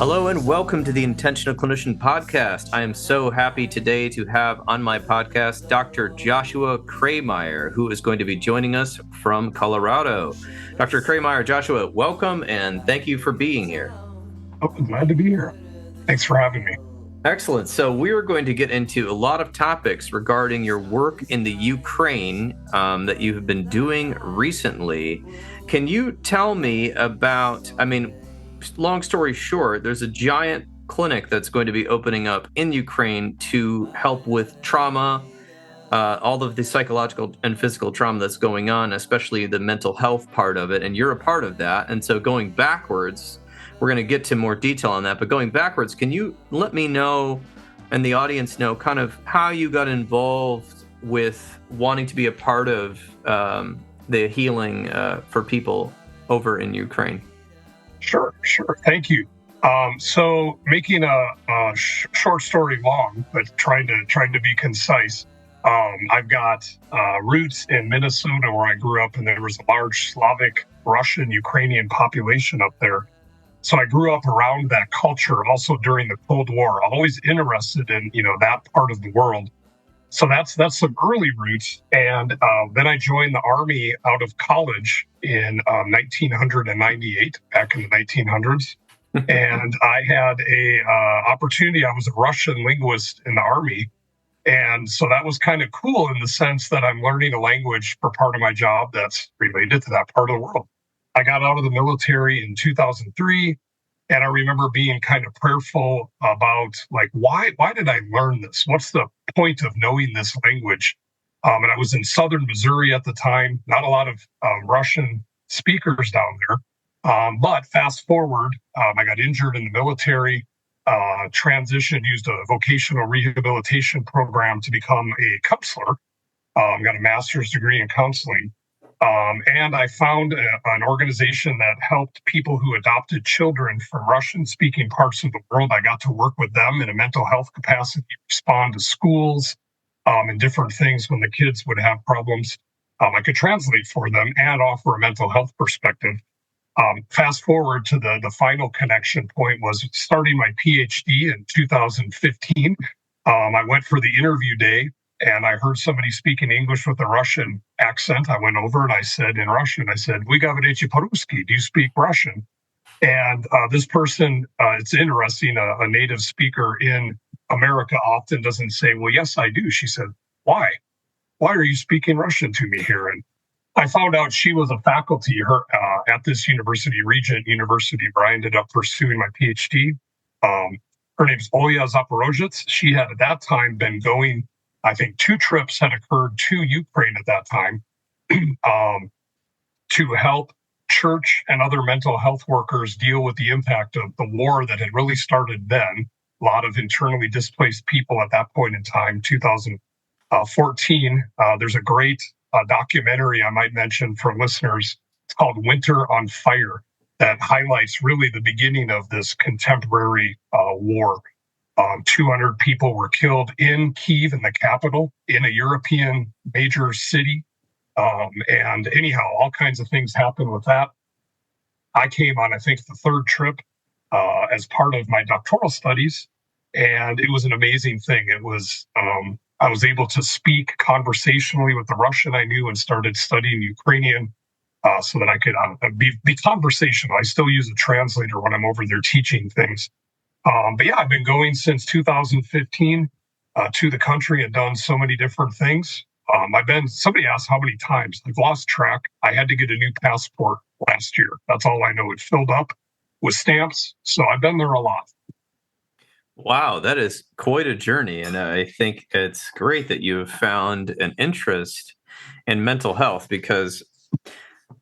Hello and welcome to the Intentional Clinician podcast. I am so happy today to have on my podcast Dr. Joshua Kreimeyer, who is going to be joining us from Colorado. Dr. Kreimeyer, Joshua, welcome and thank you for being here. Oh, glad to be here. Thanks for having me. Excellent. So we're going to get into a lot of topics regarding your work in the Ukraine that you have been doing recently. Can you tell me about, long story short, there's a giant clinic that's going to be opening up in Ukraine to help with trauma, all of the psychological and physical trauma that's going on, especially the mental health part of it. And you're a part of that. And so going backwards, we're going to get to more detail on that. But going backwards, can you let me know and the audience know kind of how you got involved with wanting to be a part of the healing for people over in Ukraine? Sure. Thank you. So making a short story long, but trying to be concise. I've got roots in Minnesota where I grew up, and there was a large Slavic, Russian, Ukrainian population up there. So I grew up around that culture also during the Cold War. I'm always interested in, that part of the world. So that's some early roots. And then I joined the Army out of college in 1998, back in the 1900s. And I had a opportunity. I was a Russian linguist in the Army. And so that was kind of cool in the sense that I'm learning a language for part of my job that's related to that part of the world. I got out of the military in 2003. And I remember being kind of prayerful about, like, why did I learn this? What's the point of knowing this language? And I was in southern Missouri at the time, not a lot of Russian speakers down there. But fast forward, I got injured in the military, transitioned, used a vocational rehabilitation program to become a counselor, got a master's degree in counseling. And I found an organization that helped people who adopted children from Russian-speaking parts of the world. I got to work with them in a mental health capacity, respond to schools and different things when the kids would have problems. I could translate for them and offer a mental health perspective. Fast forward to the final connection point was starting my PhD in 2015. I went for the interview day. And I heard somebody speaking English with a Russian accent. I went over and I said in Russian, "We говорите по-русски. Do you speak Russian?" And this person, it's interesting, a native speaker in America often doesn't say, "Well, yes, I do." She said, "Why? Why are you speaking Russian to me here?" And I found out she was a faculty at this university, Regent University, where I ended up pursuing my PhD. Her name's Olya Zaporozhets. She had at that time been going, I think 2 trips had occurred to Ukraine at that time to help church and other mental health workers deal with the impact of the war that had really started then. A lot of internally displaced people at that point in time, 2014. There's a great documentary I might mention for listeners. It's called Winter on Fire, that highlights really the beginning of this contemporary war. 200 people were killed in Kyiv, in the capital, in a European major city. And anyhow, all kinds of things happened with that. I came on, I think, the 3rd trip as part of my doctoral studies. And it was an amazing thing. It was, I was able to speak conversationally with the Russian I knew and started studying Ukrainian so that I could be conversational. I still use a translator when I'm over there teaching things. But yeah, I've been going since 2015 to the country and done so many different things. Somebody asked how many times. I've lost track. I had to get a new passport last year. That's all I know. It filled up with stamps. So I've been there a lot. Wow, that is quite a journey. And I think it's great that you have found an interest in mental health because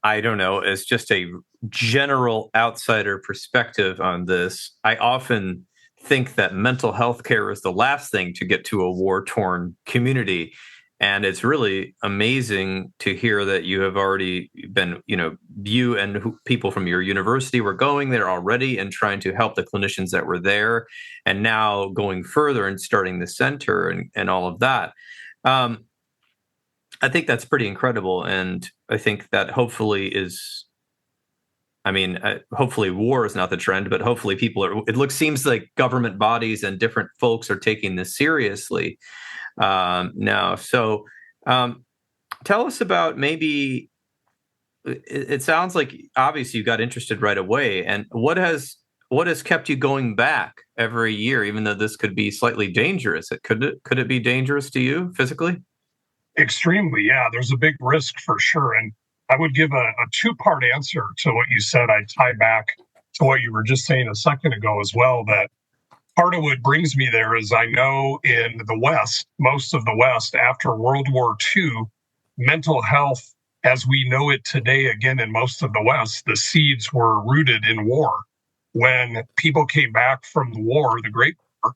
I don't know, as just a general outsider perspective on this, I often think that mental health care is the last thing to get to a war-torn community. And it's really amazing to hear that you have already been, you and people from your university were going there already and trying to help the clinicians that were there, and now going further and starting the center and all of that. I think that's pretty incredible. And I think that hopefully is I mean, hopefully war is not the trend, but hopefully seems like government bodies and different folks are taking this seriously now. So tell us about maybe, it sounds like obviously you got interested right away. And what has kept you going back every year, even though this could be slightly dangerous? Could it be dangerous to you physically? Extremely, yeah. There's a big risk for sure. And I would give a two-part answer to what you said. I tie back to what you were just saying a second ago as well, that part of what brings me there is I know in the West, most of the West, after World War II, mental health as we know it today, again, in most of the West, the seeds were rooted in war. When people came back from the war, the Great War,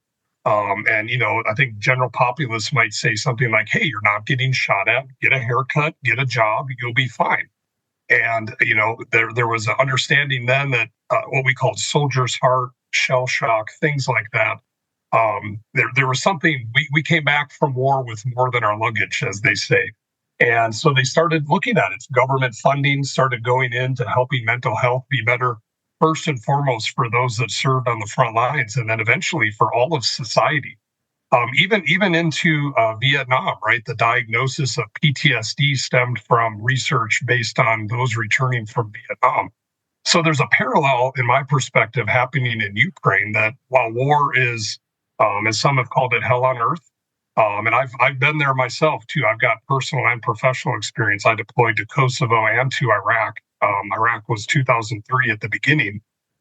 and, I think general populace might say something like, hey, you're not getting shot at, get a haircut, get a job, you'll be fine. And, there was an understanding then that what we called soldier's heart, shell shock, things like that. There was something, we came back from war with more than our luggage, as they say. And so they started looking at it. Government funding started going into helping mental health be better, first and foremost for those that served on the front lines, and then eventually for all of society. Even into Vietnam, right? The diagnosis of PTSD stemmed from research based on those returning from Vietnam. So there's a parallel, in my perspective, happening in Ukraine, that while war is, as some have called it, hell on earth, and I've been there myself too. I've got personal and professional experience. I deployed to Kosovo and to Iraq. Iraq was 2003 at the beginning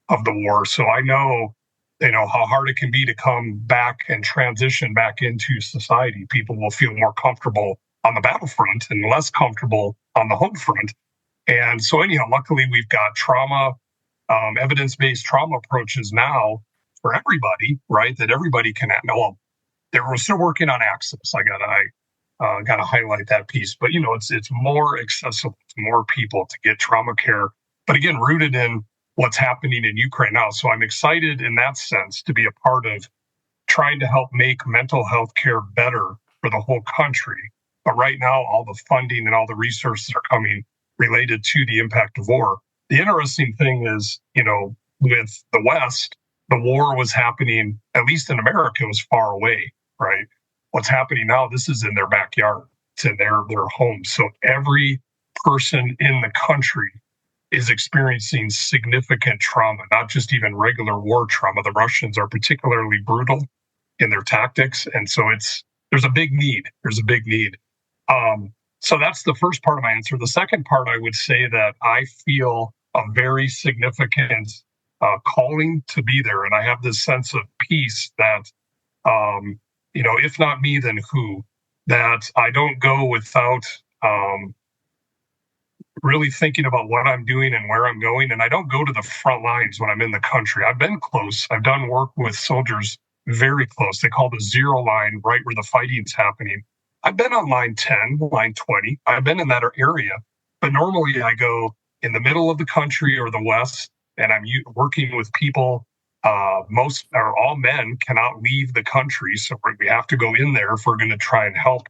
of the war, so I know, how hard it can be to come back and transition back into society. People will feel more comfortable on the battlefront and less comfortable on the home front. And so anyhow, luckily we've got trauma, evidence-based trauma approaches now for everybody, right? That everybody can know. We're still working on access. I gotta highlight that piece, but it's more accessible to more people to get trauma care. But again, rooted in what's happening in Ukraine now. So I'm excited in that sense to be a part of trying to help make mental health care better for the whole country. But right now, all the funding and all the resources are coming related to the impact of war. The interesting thing is, with the West, the war was happening, at least in America, it was far away, right? What's happening now, this is in their backyard. It's in their home. So every person in the country is experiencing significant trauma, not just even regular war trauma. The Russians are particularly brutal in their tactics. And so there's a big need. So that's the first part of my answer. The second part, I would say that I feel a very significant calling to be there. And I have this sense of peace that, if not me, then who? That I don't go without really thinking about what I'm doing and where I'm going. And I don't go to the front lines when I'm in the country. I've been close. I've done work with soldiers very close. They call the zero line, right where the fighting's happening. I've been on line 10, line 20. I've been in that area. But normally I go in the middle of the country or the West, and I'm working with people. Most or all men cannot leave the country. So we have to go in there if we're going to try and help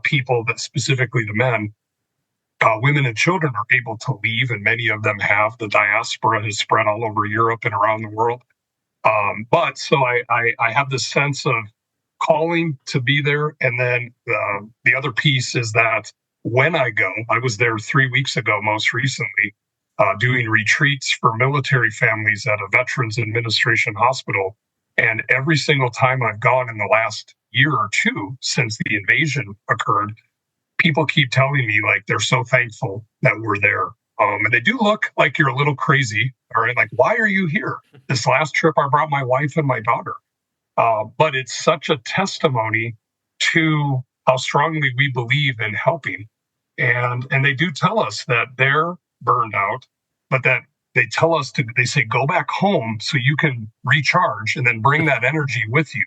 people, that specifically the men. Women and children are able to leave, and many of them have. The diaspora has spread all over Europe and around the world. But so I have this sense of calling to be there. And then the other piece is that when I go, I was there 3 weeks ago, most recently, doing retreats for military families at a Veterans Administration hospital. And every single time I've gone in the last year or two since the invasion occurred, people keep telling me like they're so thankful that we're there. And they do look like you're a little crazy, all right? Like, why are you here? This last trip, I brought my wife and my daughter. But it's such a testimony to how strongly we believe in helping. And they do tell us that they're burned out, but that they tell us they say, go back home so you can recharge and then bring that energy with you.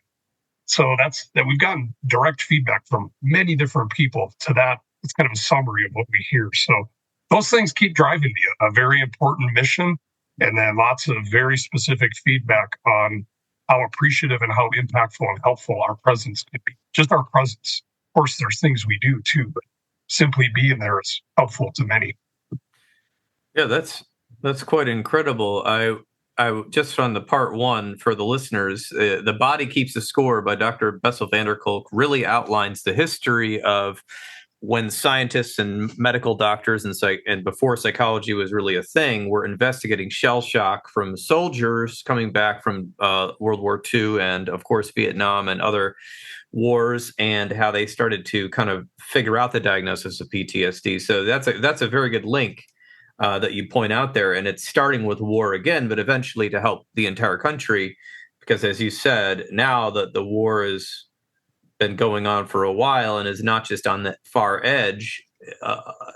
So that we've gotten direct feedback from many different people to that. It's kind of a summary of what we hear. So those things keep driving me, a very important mission, and then lots of very specific feedback on how appreciative and how impactful and helpful our presence could be. Just our presence. Of course, there's things we do too, but simply being there is helpful to many. Yeah, that's That's quite incredible. I just on the part one for the listeners, The Body Keeps the Score by Dr. Bessel van der Kolk really outlines the history of when scientists and medical doctors and before psychology was really a thing, were investigating shell shock from soldiers coming back from World War II and, of course, Vietnam and other wars, and how they started to kind of figure out the diagnosis of PTSD. So that's a very good link that you point out there, and it's starting with war again, but eventually to help the entire country, because as you said, now that the war has been going on for a while and is not just on the far edge,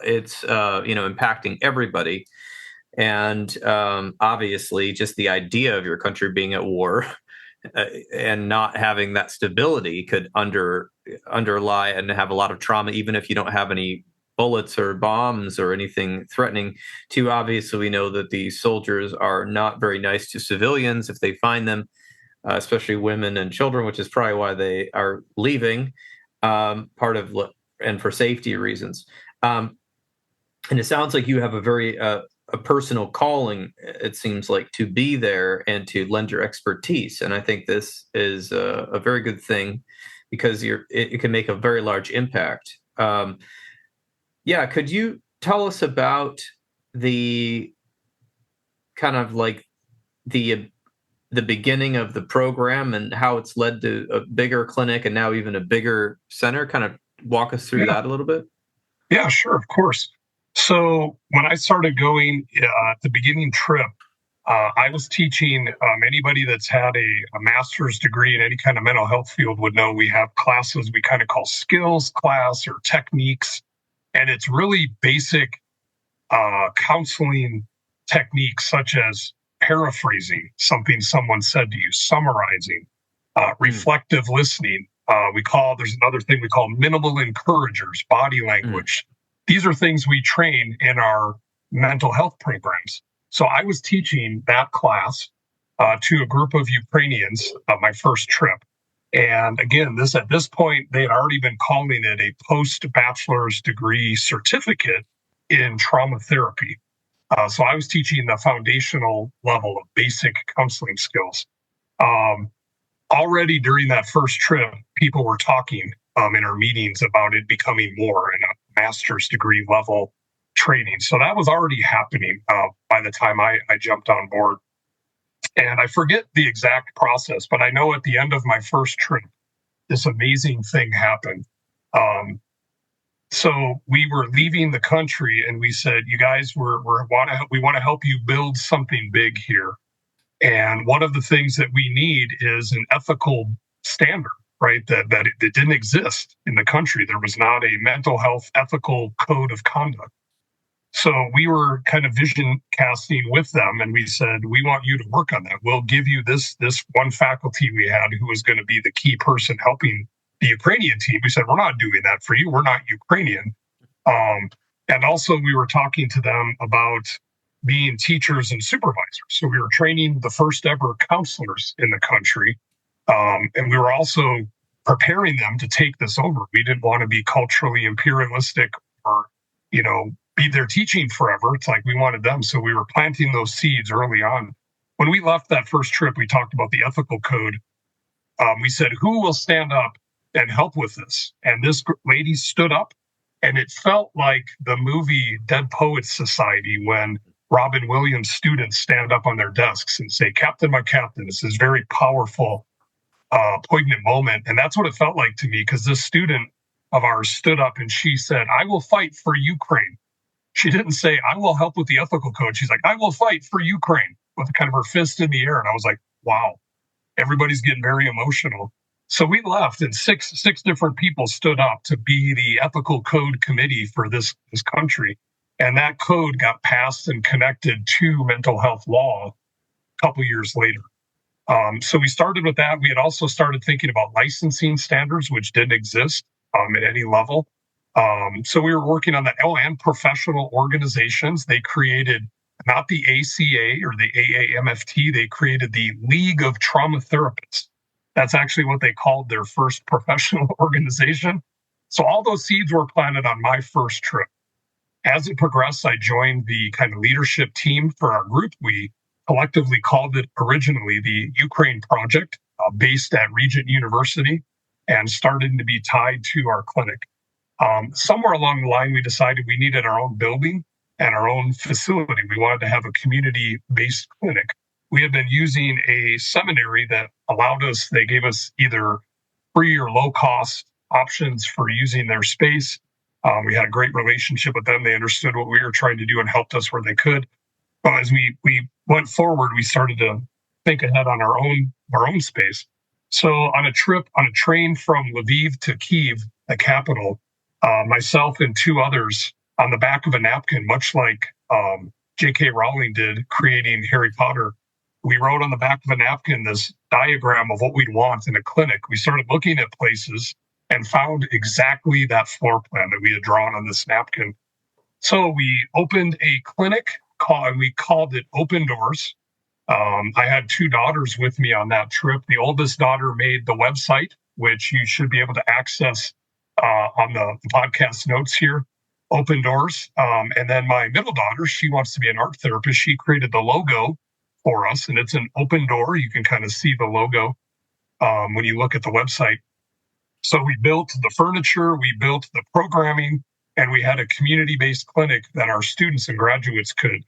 it's impacting everybody, and obviously just the idea of your country being at war and not having that stability could underlie and have a lot of trauma, even if you don't have any bullets or bombs or anything threatening to. Obviously, we know that the soldiers are not very nice to civilians if they find them, especially women and children, which is probably why they are leaving, and for safety reasons. And it sounds like you have a very a personal calling, it seems like, to be there and to lend your expertise. And I think this is a very good thing, because it can make a very large impact. Could you tell us about the kind of like the beginning of the program and how it's led to a bigger clinic and now even a bigger center? Kind of walk us through that a little bit. Yeah, sure, of course. So when I started going at the beginning trip, I was teaching. Anybody that's had a master's degree in any kind of mental health field would know we have classes we kind of call skills class or techniques. And it's really basic counseling techniques, such as paraphrasing something someone said to you, summarizing, reflective listening. There's another thing we call minimal encouragers, body language. These are things we train in our mental health programs. So I was teaching that class to a group of Ukrainians my first trip. And again, at this point, they had already been calling it a post-bachelor's degree certificate in trauma therapy. So I was teaching the foundational level of basic counseling skills. Already during that first trip, people were talking in our meetings about it becoming more in a master's degree level training. So that was already happening by the time I jumped on board. And I forget the exact process, but I know at the end of my first trip, this amazing thing happened. So we were leaving the country, and we said, "You guys, we want to help you build something big here. And one of the things that we need is an ethical standard, right? That it didn't exist in the country. There was not a mental health ethical code of conduct." So we were kind of vision casting with them, and we said, "We want you to work on that. We'll give you this one faculty we had who was going to be the key person helping the Ukrainian team." We said, "We're not doing that for you. We're not Ukrainian." And also we were talking to them about being teachers and supervisors. So we were training the first ever counselors in the country. And we were also preparing them to take this over. We didn't want to be culturally imperialistic or, be there teaching forever. It's like we wanted them. So we were planting those seeds early on. When we left that first trip, we talked about the ethical code. We said, "Who will stand up and help with this?" And this lady stood up, and it felt like the movie Dead Poets Society when Robin Williams students stand up on their desks and say, "Captain, my captain." It's this very powerful, poignant moment. And that's what it felt like to me, because this student of ours stood up and she said, "I will fight for Ukraine." She didn't say, "I will help with the ethical code." She's like, "I will fight for Ukraine," with kind of her fist in the air. And I was like, wow, everybody's getting very emotional. So we left, and six different people stood up to be the ethical code committee for this country. And that code got passed and connected to mental health law a couple years later. So we started with that. We had also started thinking about licensing standards, which didn't exist at any level. So we were working on that. And professional organizations. They created not the ACA or the AAMFT. They created the League of Trauma Therapists. That's actually what they called their first professional organization. So all those seeds were planted on my first trip. As it progressed, I joined the kind of leadership team for our group. We collectively called it originally the Ukraine Project, based at Regent University and started to be tied to our clinic. Somewhere along the line, we decided we needed our own building and our own facility. We wanted to have a community-based clinic. We had been using a seminary that allowed us, they gave us either free or low-cost options for using their space. We had a great relationship with them. They understood what we were trying to do and helped us where they could. But as we went forward, we started to think ahead on our own space. So on a train from Lviv to Kyiv, the capital, myself and two others on the back of a napkin, much like J.K. Rowling did creating Harry Potter, we wrote on the back of a napkin this diagram of what we'd want in a clinic. We started looking at places and found exactly that floor plan that we had drawn on this napkin. So we opened a clinic, and we called it Open Doors. I had two daughters with me on that trip. The oldest daughter made the website, which you should be able to access on the podcast notes here, Open Doors. And then my middle daughter, she wants to be an art therapist. She created the logo for us, and it's an open door. You can kind of see the logo when you look at the website. So we built the furniture, we built the programming, and we had a community-based clinic that our students and graduates could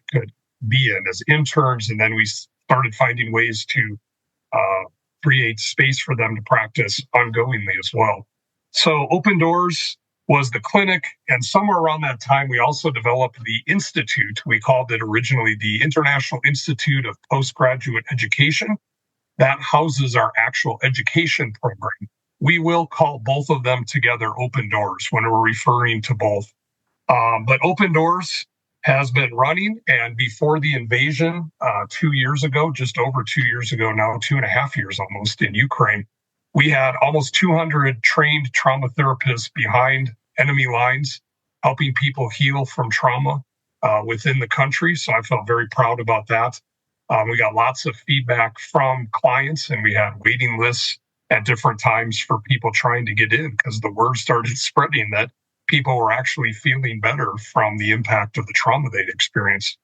be in as interns. And then we started finding ways to create space for them to practice ongoingly as well. So Open Doors was the clinic. And somewhere around that time, we also developed the Institute. We called it originally the International Institute of Postgraduate Education. That houses our actual education program. We will call both of them together Open Doors when we're referring to both. But Open Doors has been running, and before the invasion 2 years ago, just over 2 years ago now, 2.5 years almost, in Ukraine, we had almost 200 trained trauma therapists behind enemy lines, helping people heal from trauma within the country. So I felt very proud about that. We got lots of feedback from clients, and we had waiting lists at different times for people trying to get in because the word started spreading that people were actually feeling better from the impact of the trauma they'd experienced.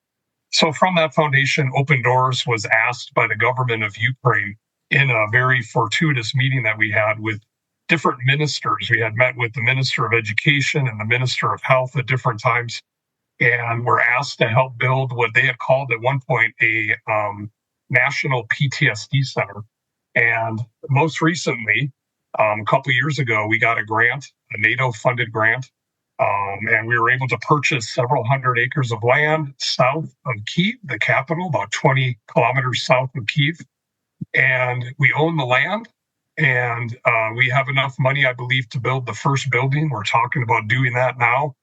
So from that foundation, Open Doors was asked by the government of Ukraine in a very fortuitous meeting that we had with different ministers. We had met with the Minister of Education and the Minister of Health at different times, and were asked to help build what they had called at one point a national PTSD center. And most recently, a couple of years ago, we got a grant, a NATO-funded grant, and we were able to purchase several hundred acres of land south of Kyiv, the capital, about 20 kilometers south of Kyiv. And we own the land, and we have enough money, I believe, to build the first building. We're talking about doing that now.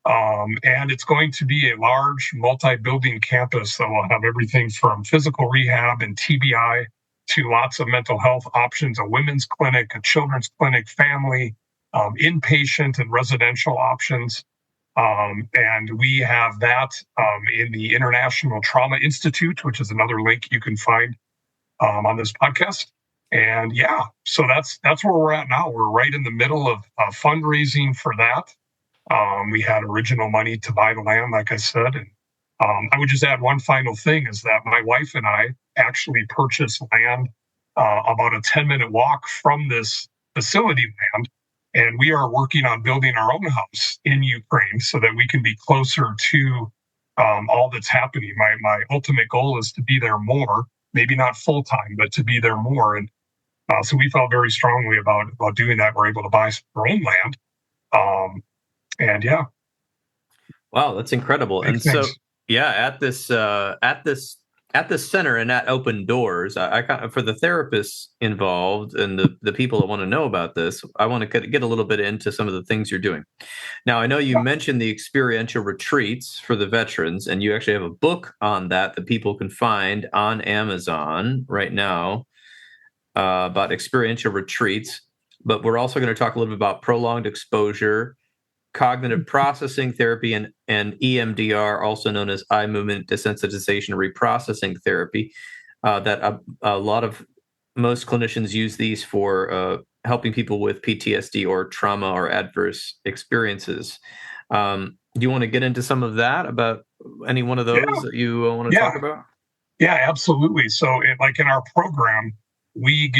And it's going to be a large multi-building campus that will have everything from physical rehab and TBI to lots of mental health options, a women's clinic, a children's clinic, family, inpatient and residential options. And we have that in the International Trauma Institute, which is another link you can find on this podcast. And yeah, so that's where we're at now. We're right in the middle of fundraising for that. We had original money to buy the land, like I said. And I would just add one final thing is that my wife and I actually purchased land about a 10-minute walk from this facility land. And we are working on building our own house in Ukraine so that we can be closer to all that's happening. My ultimate goal is to be there more, maybe not full time, but to be there more. And so we felt very strongly about doing that. We're able to buy our own land. And yeah. Wow, that's incredible. Big And things. so, yeah, at this center and at Open Doors, for the therapists involved and the people that want to know about this, I want to get a little bit into some of the things you're doing. Now, I know you mentioned the experiential retreats for the veterans, and you actually have a book on that people can find on Amazon right now about experiential retreats. But we're also going to talk a little bit about prolonged exposure, cognitive processing therapy, and EMDR, also known as eye movement desensitization reprocessing therapy, that most clinicians use these for helping people with PTSD or trauma or adverse experiences. Do you want to get into some of that about any one of those that you want to Yeah. talk about? Yeah, absolutely. So, like in our program, we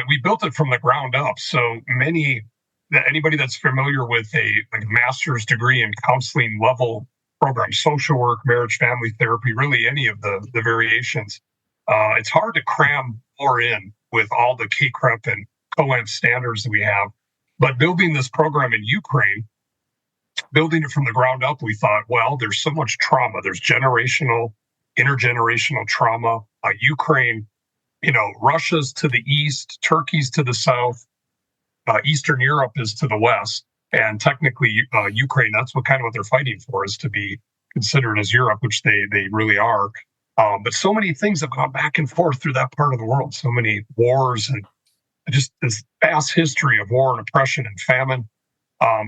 we built it from the ground up. So anybody that's familiar with a like master's degree in counseling level program, social work, marriage, family therapy, really any of the variations, it's hard to cram more in with all the KCREP and COAM standards that we have. But building this program in Ukraine, building it from the ground up, we thought, well, there's so much trauma. There's generational, intergenerational trauma. Ukraine, Russia's to the east, Turkey's to the south, Eastern Europe is to the west. And technically, Ukraine, that's what they're fighting for, is to be considered as Europe, which they really are. But so many things have gone back and forth through that part of the world. So many wars and just this vast history of war and oppression and famine.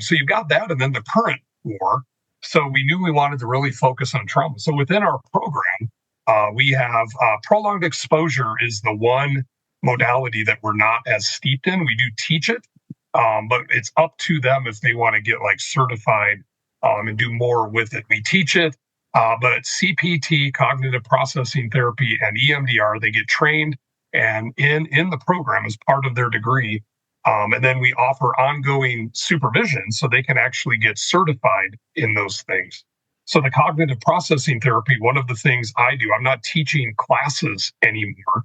So you've got that, and then the current war. So we knew we wanted to really focus on trauma. So within our program, we have prolonged exposure is the one modality that we're not as steeped in. We do teach it, but it's up to them if they want to get certified and do more with it. We teach it, but CPT, cognitive processing therapy, and EMDR, they get trained and in the program as part of their degree. And then we offer ongoing supervision so they can actually get certified in those things. So the cognitive processing therapy, one of the things I do, I'm not teaching classes anymore.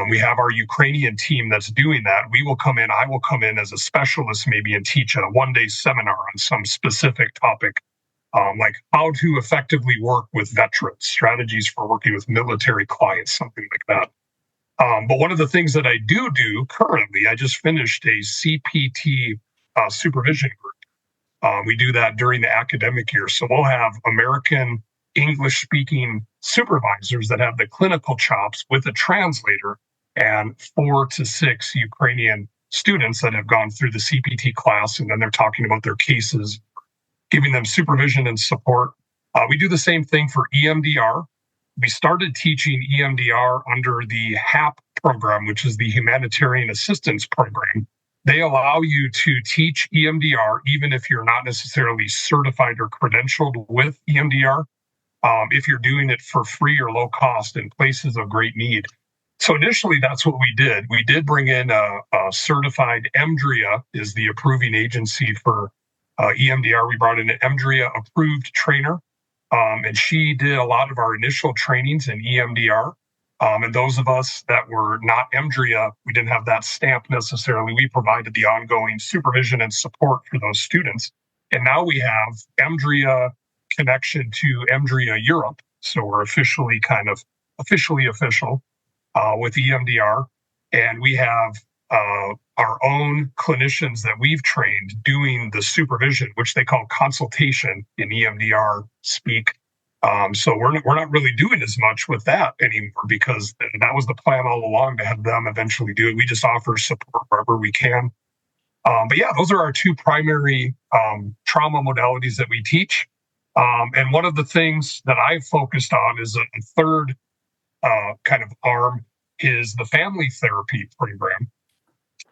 We have our Ukrainian team that's doing that. I will come in as a specialist maybe and teach a one-day seminar on some specific topic, like how to effectively work with veterans, strategies for working with military clients, something like that. But one of the things that I do currently, I just finished a CPT supervision group. We do that during the academic year. So we'll have American English-speaking supervisors that have the clinical chops with a translator, and 4 to 6 Ukrainian students that have gone through the CPT class, and then they're talking about their cases, giving them supervision and support. We do the same thing for EMDR. We started teaching EMDR under the HAP program, which is the Humanitarian Assistance Program. They allow you to teach EMDR even if you're not necessarily certified or credentialed with EMDR, if you're doing it for free or low cost in places of great need. So initially, that's what we did. We did bring in a certified EMDRIA, is the approving agency for EMDR. We brought in an EMDRIA approved trainer. And she did a lot of our initial trainings in EMDR. And those of us that were not EMDRIA, we didn't have that stamp necessarily. We provided the ongoing supervision and support for those students. And now we have EMDRIA connection to EMDRIA Europe. So we're officially official with EMDR. And we have our own clinicians that we've trained doing the supervision, which they call consultation in EMDR speak. So we're not really doing as much with that anymore, because that was the plan all along, to have them eventually do it. We just offer support wherever we can. But yeah, those are our two primary trauma modalities that we teach. And one of the things that I've focused on is a third kind of arm is the family therapy program.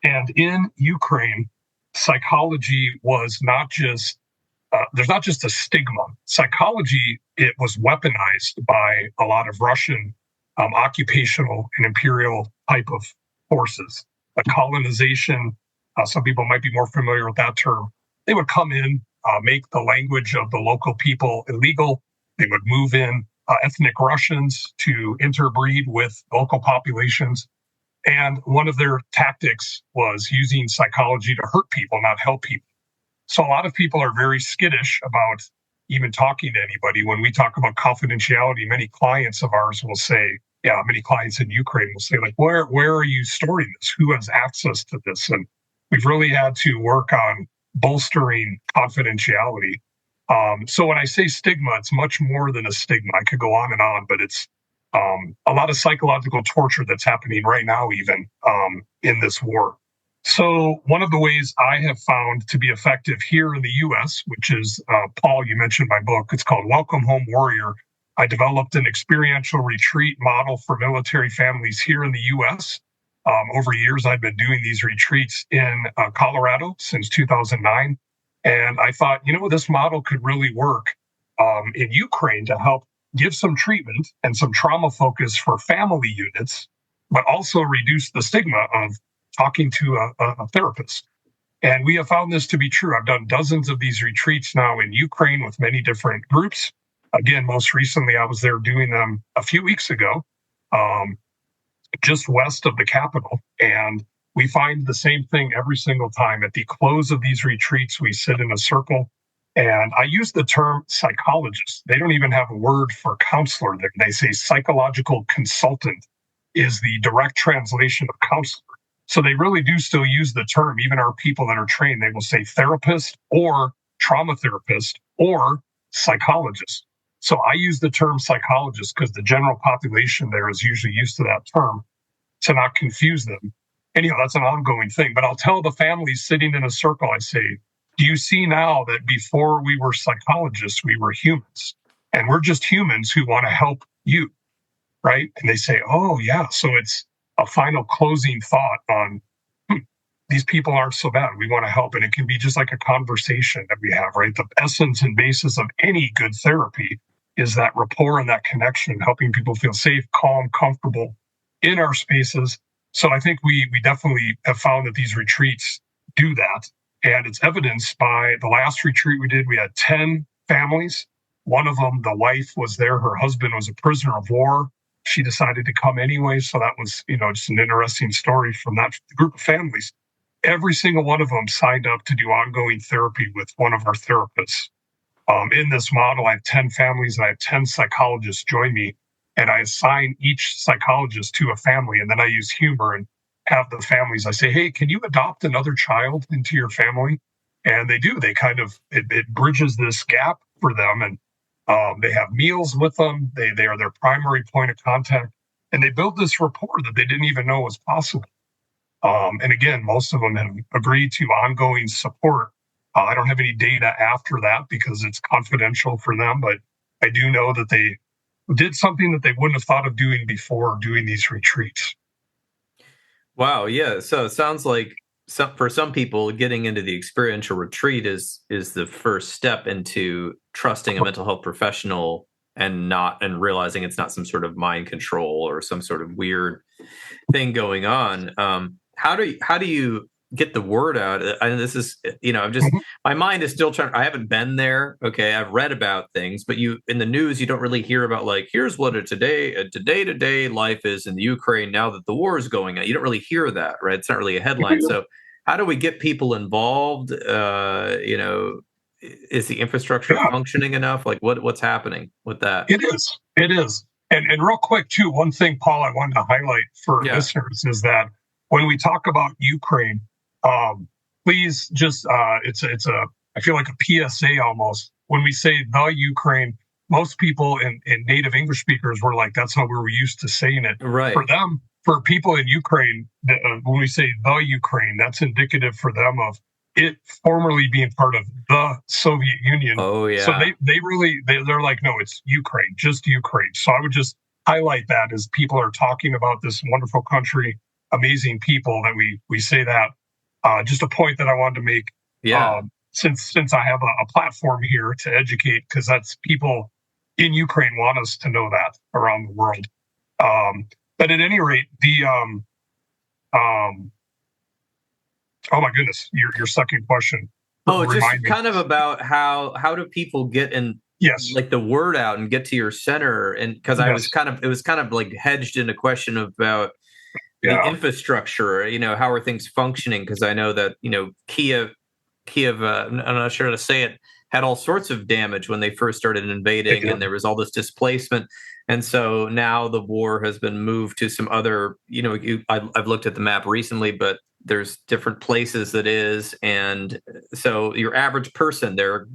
And in Ukraine, psychology was not just, there's not just a stigma. Psychology, it was weaponized by a lot of Russian occupational and imperial type of forces. Colonization, some people might be more familiar with that term. They would come in, make the language of the local people illegal. They would move in ethnic Russians to interbreed with local populations. And one of their tactics was using psychology to hurt people, not help people. So a lot of people are very skittish about even talking to anybody. When we talk about confidentiality, many clients of ours will say, many clients in Ukraine will say, like, where are you storing this? Who has access to this? And we've really had to work on bolstering confidentiality. So when I say stigma, it's much more than a stigma. I could go on, but it's a lot of psychological torture that's happening right now, even in this war. So one of the ways I have found to be effective here in the U.S., which is, Paul, you mentioned my book, it's called Welcome Home Warrior. I developed an experiential retreat model for military families here in the U.S. Over years, I've been doing these retreats in Colorado since 2009. And I thought, this model could really work in Ukraine to help give some treatment and some trauma focus for family units, but also reduce the stigma of talking to a therapist. And we have found this to be true. I've done dozens of these retreats now in Ukraine with many different groups. Again, most recently, I was there doing them a few weeks ago, just west of the capital. And we find the same thing every single time. At the close of these retreats, we sit in a circle. And I use the term psychologist. They don't even have a word for counselor there. They say psychological consultant is the direct translation of counselor. So they really do still use the term. Even our people that are trained, they will say therapist or trauma therapist or psychologist. So I use the term psychologist because the general population there is usually used to that term to not confuse them. Anyhow, that's an ongoing thing. But I'll tell the families sitting in a circle, I say, do you see now that before we were psychologists, we were humans? And we're just humans who want to help you, right? And they say, oh, yeah. So it's a final closing thought on, these people aren't so bad. We want to help. And it can be just like a conversation that we have, right? The essence and basis of any good therapy is that rapport and that connection, helping people feel safe, calm, comfortable in our spaces. So I think we definitely have found that these retreats do that. And it's evidenced by the last retreat we did. We had 10 families. One of them, the wife was there. Her husband was a prisoner of war. She decided to come anyway. So that was, just an interesting story from that group of families. Every single one of them signed up to do ongoing therapy with one of our therapists. In this model, I have 10 families and I have 10 psychologists join me. And I assign each psychologist to a family. And then I use humor and have the families. I say, hey, can you adopt another child into your family? And they do. They kind of, it bridges this gap for them. And they have meals with them. They are their primary point of contact. And they build this rapport that they didn't even know was possible. And again, most of them have agreed to ongoing support. I don't have any data after that because it's confidential for them. But I do know that they did something that they wouldn't have thought of doing before doing these retreats. Wow. Yeah. So it sounds like for some people, getting into the experiential retreat is the first step into trusting a mental health professional and realizing it's not some sort of mind control or some sort of weird thing going on. How do you get the word out? And this is, my mind is still trying. I haven't been there. Okay. I've read about things, but in the news, you don't really hear about here's what a day-to-day life is in the Ukraine now that the war is going on. You don't really hear that, right? It's not really a headline. So how do we get people involved? Is the infrastructure functioning enough? What's happening with that? It is. And real quick too, one thing, Paul, I wanted to highlight for listeners is that when we talk about Ukraine, please just, I feel like a PSA almost. When we say the Ukraine, most people in native English speakers were like, that's how we were used to saying it. Right. For them, for people in Ukraine, when we say the Ukraine, that's indicative for them of it formerly being part of the Soviet Union. Oh, yeah. So they're like, no, it's Ukraine, just Ukraine. So I would just highlight that as people are talking about this wonderful country, amazing people, that we say that. Just a point that I wanted to make. Yeah. Since I have a platform here to educate, because that's people in Ukraine want us to know that around the world. But at any rate, oh my goodness, your second question. Oh, just kind of about how do people get in, the word out and get to your center? And because it was kind of like hedged in a question about the infrastructure, how are things functioning? Because I know that, Kiev, I'm not sure how to say it, had all sorts of damage when they first started invading, and there was all this displacement. And so now the war has been moved to some other, I've looked at the map recently, but there's different places that is. And so your average person, they're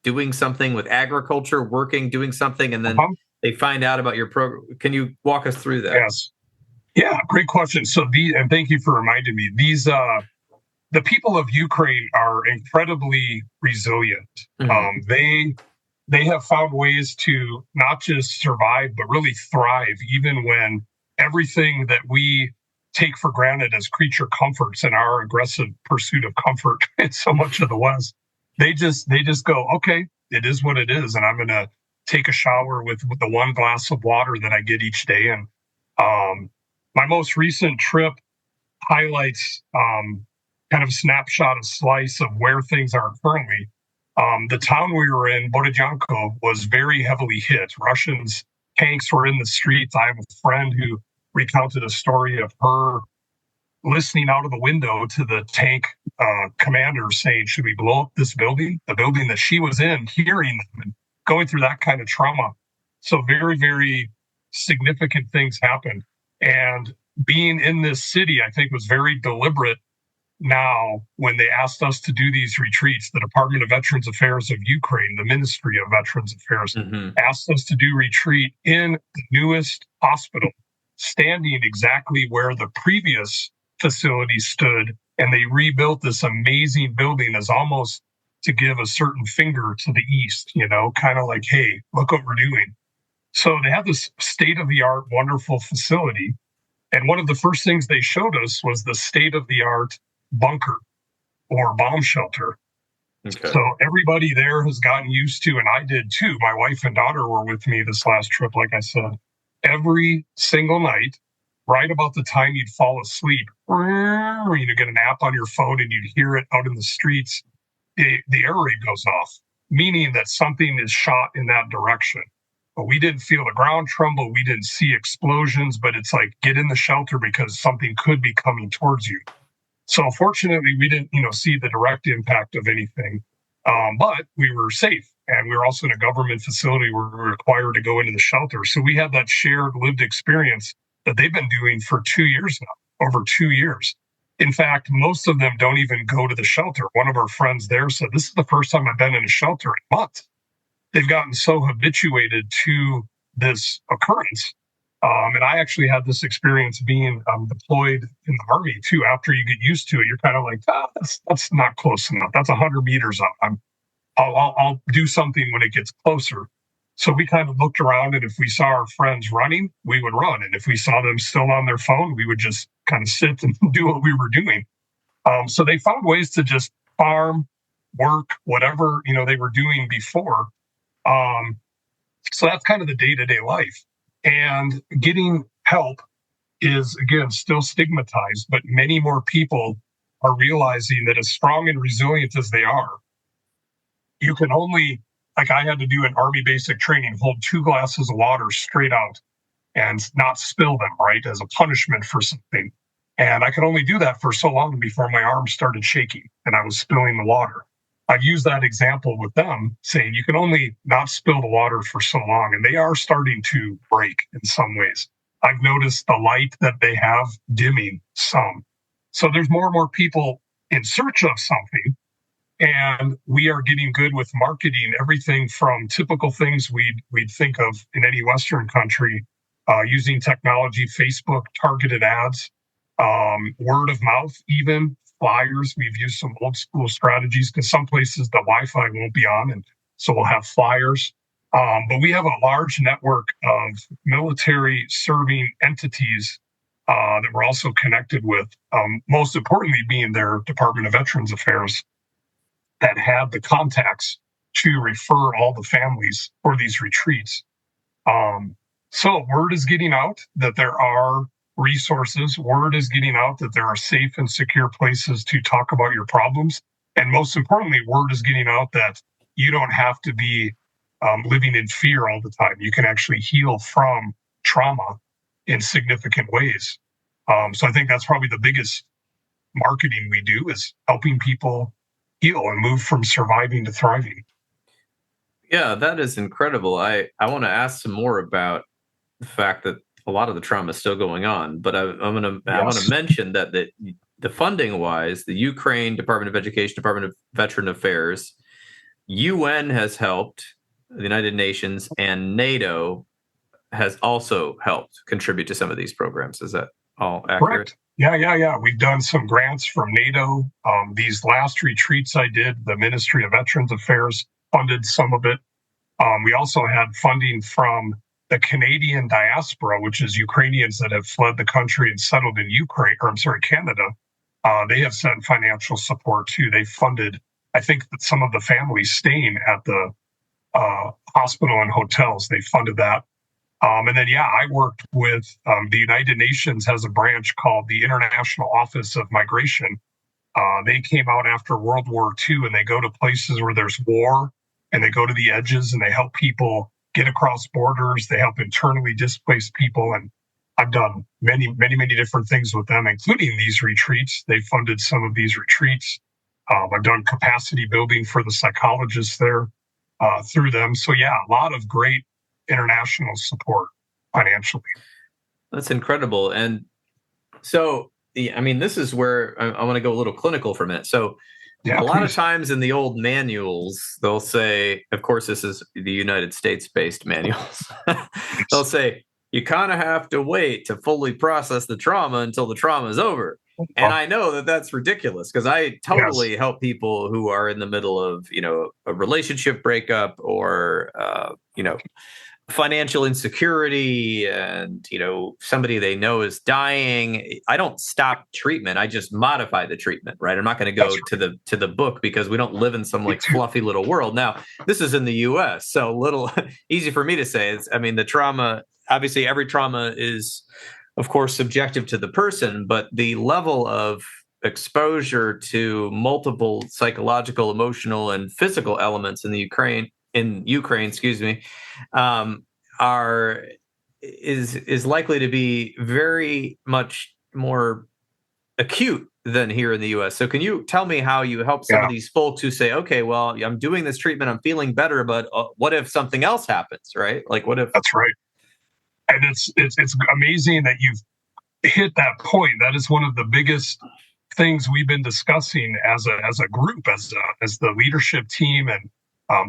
doing something with agriculture, doing something, and then they find out about your program. Can you walk us through that? Yes. Yeah, great question. So and thank you for reminding me, the people of Ukraine are incredibly resilient. Mm-hmm. They have found ways to not just survive, but really thrive, even when everything that we take for granted as creature comforts and our aggressive pursuit of comfort in so much of the West, they just go, okay, it is what it is, and I'm gonna take a shower with the one glass of water that I get each day. And my most recent trip highlights kind of a snapshot, a slice of where things are currently. The town we were in, Borodyanko, was very heavily hit. Russians tanks were in the streets. I have a friend who recounted a story of her listening out of the window to the tank commander saying, should we blow up this building? The building that she was in, hearing them and going through that kind of trauma. So very, very significant things happened. And being in this city, I think, was very deliberate. Now, when they asked us to do these retreats, the Department of Veterans Affairs of Ukraine, the Ministry of Veterans Affairs, asked us to do retreat in the newest hospital, standing exactly where the previous facility stood. And they rebuilt this amazing building as almost to give a certain finger to the east, kind of like, hey, look what we're doing. So they had this state-of-the-art, wonderful facility. And one of the first things they showed us was the state-of-the-art bunker or bomb shelter. Okay. So everybody there has gotten used to, and I did too. My wife and daughter were with me this last trip, like I said. Every single night, right about the time you'd fall asleep, or you'd get an app on your phone and you'd hear it out in the streets, the air raid goes off, meaning that something is shot in that direction. But we didn't feel the ground tremble. We didn't see explosions, but it's like, get in the shelter because something could be coming towards you. So fortunately, we didn't, see the direct impact of anything, but we were safe. And we were also in a government facility where we were required to go into the shelter. So we had that shared lived experience that they've been doing for 2 years now, over 2 years. In fact, most of them don't even go to the shelter. One of our friends there said, this is the first time I've been in a shelter in months. They've gotten so habituated to this occurrence. And I actually had this experience being deployed in the Army too. After you get used to it, you're kind of like, that's not close enough. That's 100 meters up. I'll do something when it gets closer. So we kind of looked around, and if we saw our friends running, we would run. And if we saw them still on their phone, we would just kind of sit and do what we were doing. So they found ways to just farm, work, whatever, they were doing before. So that's kind of the day-to-day life. And getting help is, again, still stigmatized, but many more people are realizing that as strong and resilient as they are, you can only, like I had to do in Army basic training, hold 2 glasses of water straight out and not spill them, right, as a punishment for something. And I could only do that for so long before my arms started shaking and I was spilling the water. I've used that example with them, saying you can only not spill the water for so long, and they are starting to break in some ways. I've noticed the light that they have dimming some. So there's more and more people in search of something, and we are getting good with marketing everything from typical things we'd think of in any Western country, using technology, Facebook, targeted ads, word of mouth, even flyers. We've used some old school strategies because some places the Wi-Fi won't be on, and so we'll have flyers. But we have a large network of military serving entities that we're also connected with, most importantly being their Department of Veterans Affairs that have the contacts to refer all the families for these retreats. So word is getting out that there are resources. Word is getting out that there are safe and secure places to talk about your problems. And most importantly, word is getting out that you don't have to be living in fear all the time. You can actually heal from trauma in significant ways. So I think that's probably the biggest marketing we do, is helping people heal and move from surviving to thriving. Yeah, that is incredible. I want to ask some more about the fact that a lot of the trauma is still going on, but I want to mention that the funding wise, the Ukraine Department of Education, Department of Veteran Affairs, UN has helped, the United Nations, and NATO has also helped contribute to some of these programs. Is that all accurate? Correct. Yeah. We've done some grants from NATO. These last retreats I did, the Ministry of Veterans Affairs funded some of it. We also had funding from the Canadian diaspora, which is Ukrainians that have fled the country and settled in Canada. They have sent financial support too. They funded I think that some of the families staying at the hospital and hotels, they funded that. And then, yeah, I worked with the United Nations has a branch called the International Office of Migration. They came out after World War II, and they go to places where there's war, and they go to the edges, and they help people get across borders. They help internally displaced people. And I've done many, many, many different things with them, including these retreats. They funded some of these retreats. I've done capacity building for the psychologists there through them. So, yeah, a lot of great international support financially. That's incredible. And so, I mean, this is where I want to go a little clinical for a minute. So, Yeah, a lot please. of times in the old manuals, they'll say, of course, this is the United States-based manuals. They'll say, you kind of have to wait to fully process the trauma until the trauma is over. And I know that that's ridiculous because I totally help people who are in the middle of, a relationship breakup or, financial insecurity and somebody they know is dying. I don't stop treatment, I just modify the treatment, right? I'm not going to go to the book because we don't live in some like fluffy little world. Now this is in the US, so little easy for me to say. The trauma, obviously every trauma is of course subjective to the person, but the level of exposure to multiple psychological, emotional, and physical elements in Ukraine, excuse me, is likely to be very much more acute than here in the U.S. So, can you tell me how you help some of these folks who say, "Okay, well, I'm doing this treatment, I'm feeling better, but what if something else happens?" Right? Like, what if? That's right. And it's amazing that you've hit that point. That is one of the biggest things we've been discussing as a group, as the leadership team, and